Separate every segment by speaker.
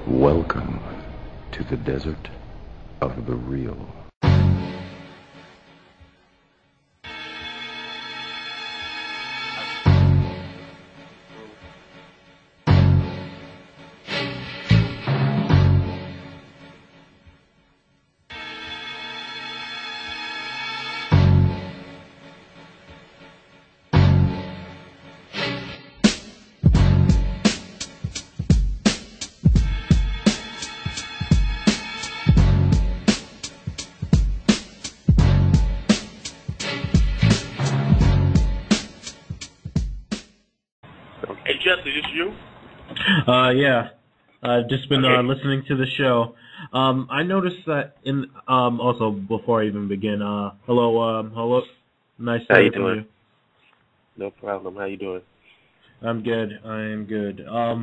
Speaker 1: Welcome to the desert of the real.
Speaker 2: Jesse, this you?
Speaker 3: Yeah. I've just been listening to the show. I noticed that also before I even begin, hello, nice to hear from you.
Speaker 2: No problem. How you doing?
Speaker 3: I'm good. I am good. Yeah,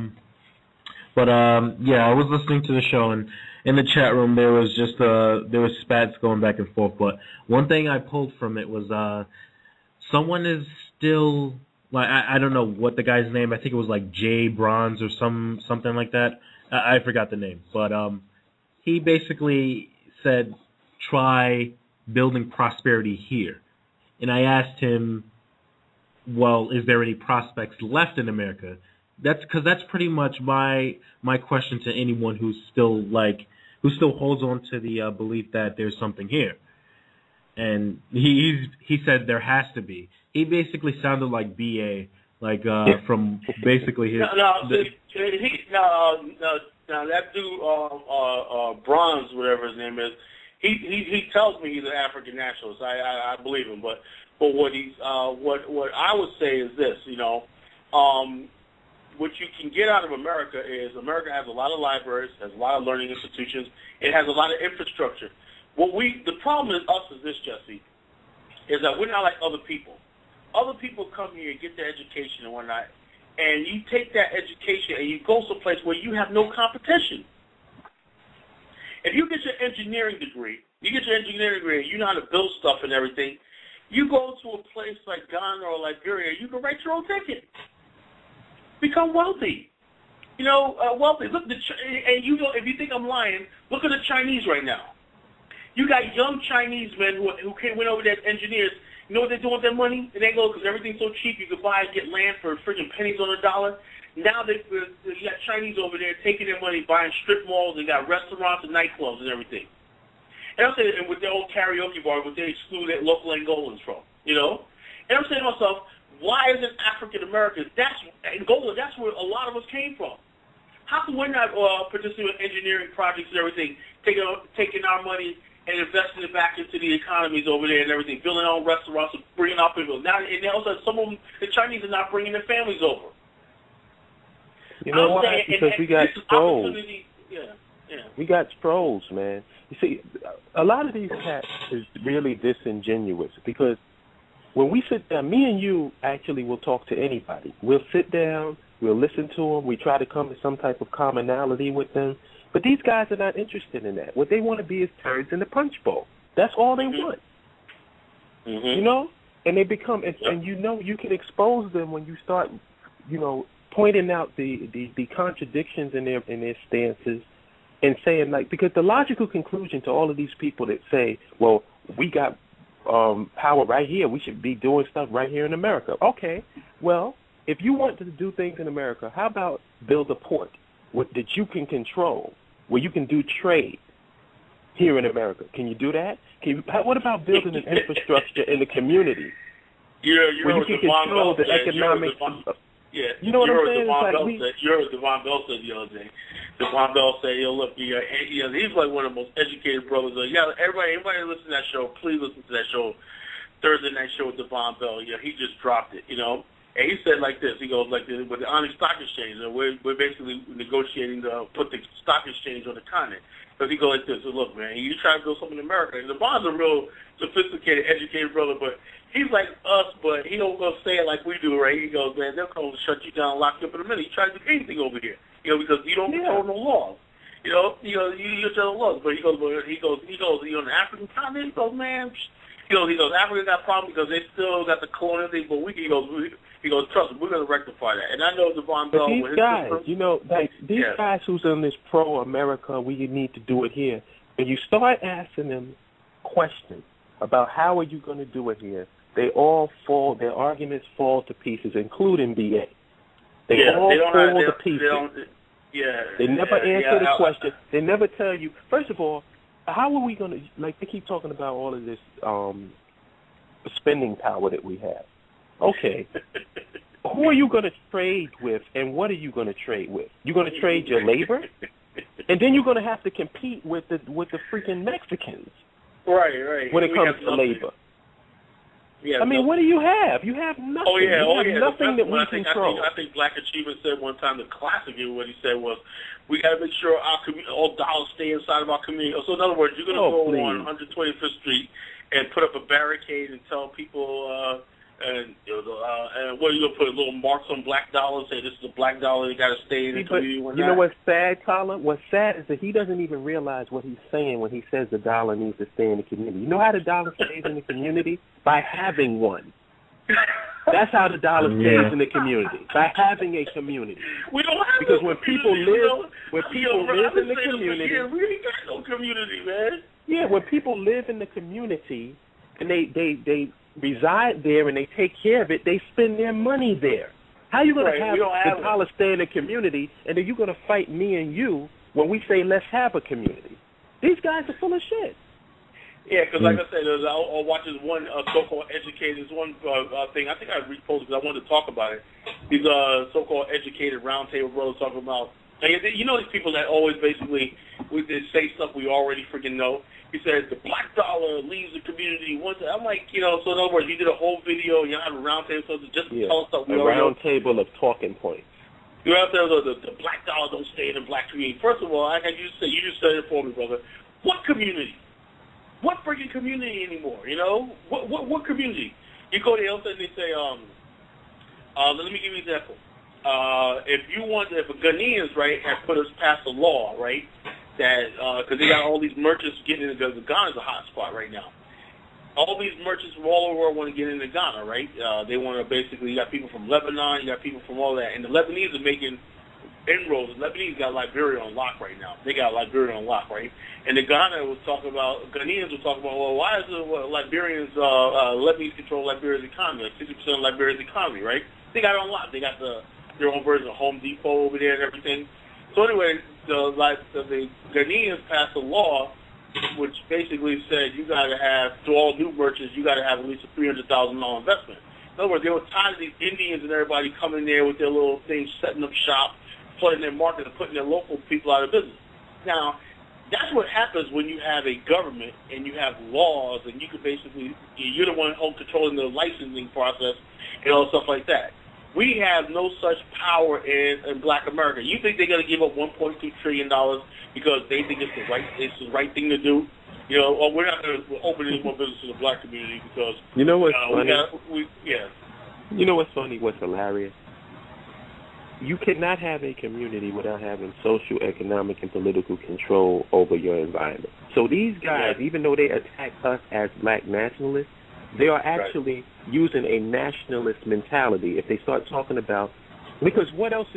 Speaker 3: I was listening to the show, and in the chat room there was spats going back and forth. But one thing I pulled from it was someone is still. Like I don't know what the guy's name. I think it was like Jay Bronze or something like that. I forgot the name, but he basically said try building prosperity here. And I asked him, well, is there any prospects left in America? That's pretty much my question to anyone who still holds on to the belief that there's something here. And he said there has to be. He basically sounded like BA, from basically his.
Speaker 2: Now that dude, Bronze, whatever his name is, he tells me he's an African nationalist. I believe him, but what I would say is this, what you can get out of America is America has a lot of libraries, has a lot of learning institutions, it has a lot of infrastructure. The problem is us is this, Jesse, is that we're not like other people. Other people come here and get their education and whatnot, and you take that education and you go someplace where you have no competition. If you get your engineering degree and you know how to build stuff and everything, you go to a place like Ghana or Liberia, you can write your own ticket. Become wealthy. Wealthy. Look, if you think I'm lying, look at the Chinese right now. You got young Chinese men who went over there as engineers. You know what they're doing with their money? And they go, because everything's so cheap, you could buy and get land for freaking pennies on the dollar. Now you got Chinese over there taking their money, buying strip malls, and got restaurants and nightclubs and everything. And I'm saying, and with their old karaoke bar, which they exclude local Angolans from, And I'm saying to myself, why isn't African Americans? Angola, that's where a lot of us came from. How come we're not participating in engineering projects and everything, taking our money and investing it back into the economies over there and everything, building our own restaurants and bringing our people. Now, and also some of them, the Chinese are not bringing their families over.
Speaker 4: You know why? Because we got trolls.
Speaker 2: Yeah.
Speaker 4: We got trolls, man. You see, a lot of these cats is really disingenuous because when we sit down, me and you actually will talk to anybody. We'll sit down, we'll listen to them, we try to come to some type of commonality with them. But these guys are not interested in that. What they want to be is turds in the punch bowl. That's all they want.
Speaker 2: Mm-hmm.
Speaker 4: And they become, and you can expose them when you start, pointing out the contradictions in their stances and saying, because the logical conclusion to all of these people that say, well, we got power right here, we should be doing stuff right here in America. Okay, well, if you want to do things in America, how about build a port that you can control, where you can do trade here in America? Can you do that? What about building an infrastructure in the community where you can control the economic? You know what I'm saying?
Speaker 2: You heard Devon Bell said the other day. Devon Bell said, look, he's like one of the most educated brothers. Everybody listen to that show, please listen to that show, Thursday night show with Devon Bell. He just dropped it, And he said like this, he goes like this, with the Onyx Stock Exchange, and we're basically negotiating to put the stock exchange on the continent. Because he goes like this, so look, man, you try to build something in America, and Devon's a real sophisticated, educated brother, but he's like us, but he don't go say it like we do, right? He goes, man, they'll come shut you down, lock you up in a minute. You try to do anything over here, because you don't control no laws. You control laws. But he goes, on the African continent, he goes, man, Africa got problems because they still got the colonial thing, but he goes, He goes, trust me, we're going to rectify that. And I know Devon Bell.
Speaker 4: But these guys, these guys who's in this pro-America, we need to do it here. When you start asking them questions about how are you going to do it here, they all fall. Their arguments fall to pieces, including BA. They all fall to pieces. They never answer the question. They never tell you. First of all, how are we going to, like they keep talking about all of this spending power that we have. Okay. Who are you going to trade with, and what are you going to trade with? You're going to trade your labor, and then you're going to have to compete with the freaking Mexicans.
Speaker 2: Right.
Speaker 4: When it comes to labor.
Speaker 2: Yeah,
Speaker 4: I mean, what do you have? You have nothing. You have nothing that we control.
Speaker 2: I think Black Achievement said one time, the classic what he said was, we got to make sure all dollars stay inside of our community. So in other words, you're going to go on 125th Street and put up a barricade and tell people, and what are you going to put, little marks on black dollars, say this is a black dollar, you got to stay in the community.
Speaker 4: You know what's sad, Colin? What's sad is that he doesn't even realize what he's saying when he says the dollar needs to stay in the community. You know how the dollar stays in the community? By having one. That's how the dollar stays in the community, by having a community.
Speaker 2: We don't have
Speaker 4: because when people live in the community,
Speaker 2: we ain't got no community, man.
Speaker 4: Yeah, when people live in the community and they reside there and they take care of it, they spend their money there. How are you going to have the dollar stay in the community, and then you're going to fight me and you when we say let's have a community? These guys are full of shit.
Speaker 2: Yeah, because like I said, I watched this one so-called educated, one thing, I think I reposted because I wanted to talk about it. These so-called educated roundtable brothers talking about, you know these people that always basically they say stuff we already freaking know. He said the black dollar leaves the community once. I'm like, so in other words, you did a whole video and you have a roundtable, so just tell us stuff we already know. A roundtable
Speaker 4: of talking points.
Speaker 2: You have to the black dollar don't stay in the black community. First of all, like you just said it for me, brother. What community? What freaking community anymore? What community? You go there and they say, let me give you an example. If Ghanaians, right, have put us past a law, right, that because they got all these merchants getting into Ghana's a hot spot right now. All these merchants from all over the world want to get into Ghana, right? They want to basically, you got people from Lebanon, you got people from all that, and the Lebanese are making inroads. The Lebanese got Liberia on lock right now. They got Liberia on lock, right? And the Ghanaians were talking about, well, why is Liberians, Lebanese control Liberia's economy, like 60% of Liberia's economy, right? They got it on lock. They got their own version of Home Depot over there and everything. So anyway, the Ghanaians passed a law which basically said you got to have, to all new merchants, you got to have at least a $300,000 investment. In other words, they were tired of these Indians and everybody coming there with their little things, setting up shop, flooding their market and putting their local people out of business. Now, that's what happens when you have a government and you have laws and you can basically, you're the one controlling the licensing process and all stuff like that. We have no such power in Black America. You think they're going to give up $1.2 trillion because they think it's the right thing to do? Or we're not going to open any more business in the Black community because
Speaker 4: you know what's funny?
Speaker 2: You
Speaker 4: know what's funny? What's hilarious? You cannot have a community without having social, economic, and political control over your environment. So these guys, even though they attack us as black nationalists, they are actually using a nationalist mentality if they start talking about, because what's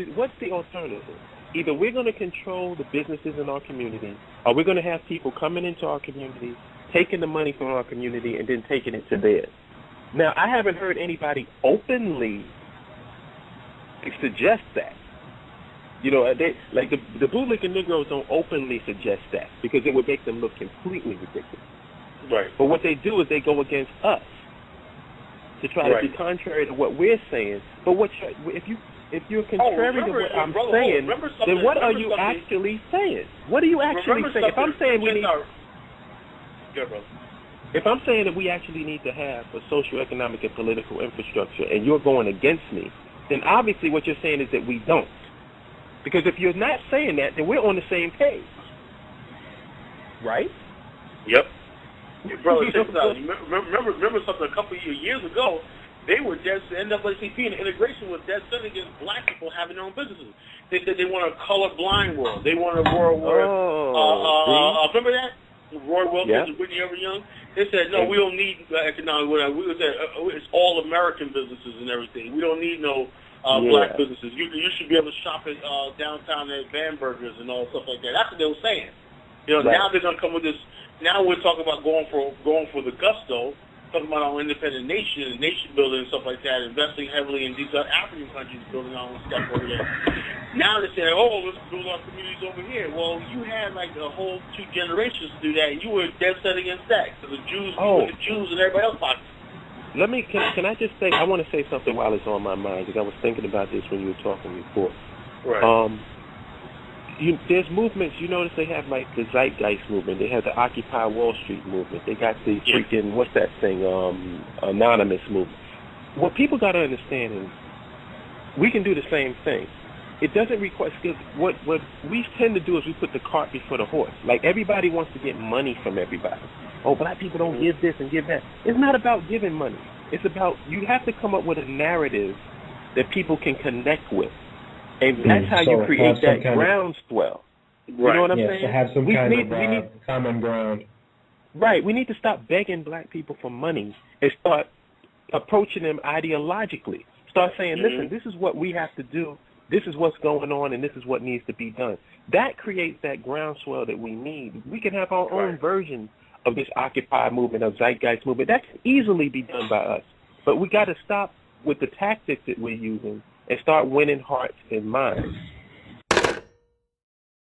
Speaker 4: the alternative? Either we're going to control the businesses in our community, or we're going to have people coming into our community, taking the money from our community, and then taking it to theirs. Now, I haven't heard anybody openly suggest that. The bootlicking Negroes don't openly suggest that because it would make them look completely ridiculous.
Speaker 2: Right.
Speaker 4: But what they do is they go against us to try to be contrary to what we're saying. But if you're contrary to what I'm saying, then what are you actually saying? What are you actually saying? If I'm saying we need, if I'm saying that we actually need to have a social, economic, and political infrastructure, and you're going against me, then obviously what you're saying is that we don't. Because if you're not saying that, then we're on the same page. Right?
Speaker 2: Yep. Brother, check this out. Remember something a couple of years ago, they were dead, the NAACP and the integration was dead set against black people having their own businesses. They said they want a colorblind world. They want a world where, remember that? Roy Wilkins and Whitney Young, they said, no, we don't need economic whatever. We said it's all American businesses and everything. We don't need no black businesses. You should be able to shop at downtown at Van Burgers and all stuff like that. That's what they were saying. You know, now they're gonna come with this. Now we're talking about going for the gusto, talking about our independent nation and nation building and stuff like that, investing heavily in these African countries building our own stuff over there. Now they're saying, oh, let's build our communities over here. Well, you had like a whole 2 generations to do that, and you were dead set against that because the Jews, the Jews and everybody else pockets.
Speaker 4: Can I just say, I want to say something while it's on my mind, because I was thinking about this when you were talking before.
Speaker 2: Right.
Speaker 4: There's movements, you notice they have like the Zeitgeist movement, they have the Occupy Wall Street movement, they got the freaking, what's that thing, Anonymous movement. What people got to understand is we can do the same thing. It doesn't require, because what we tend to do is we put the cart before the horse. Like everybody wants to get money from everybody. Oh, black people don't give this and give that. It's not about giving money. It's about, you have to come up with a narrative that people can connect with. And that's how you create that groundswell. You know what I'm saying?
Speaker 3: To have some kind of common ground.
Speaker 4: Right. We need to stop begging black people for money and start approaching them ideologically. Start saying, listen, this is what we have to do. This is what's going on, and this is what needs to be done. That creates that groundswell that we need. We can have our own version of this Occupy movement, of Zeitgeist movement. That can easily be done by us. But we got to stop with the tactics that we're using and start winning hearts and minds.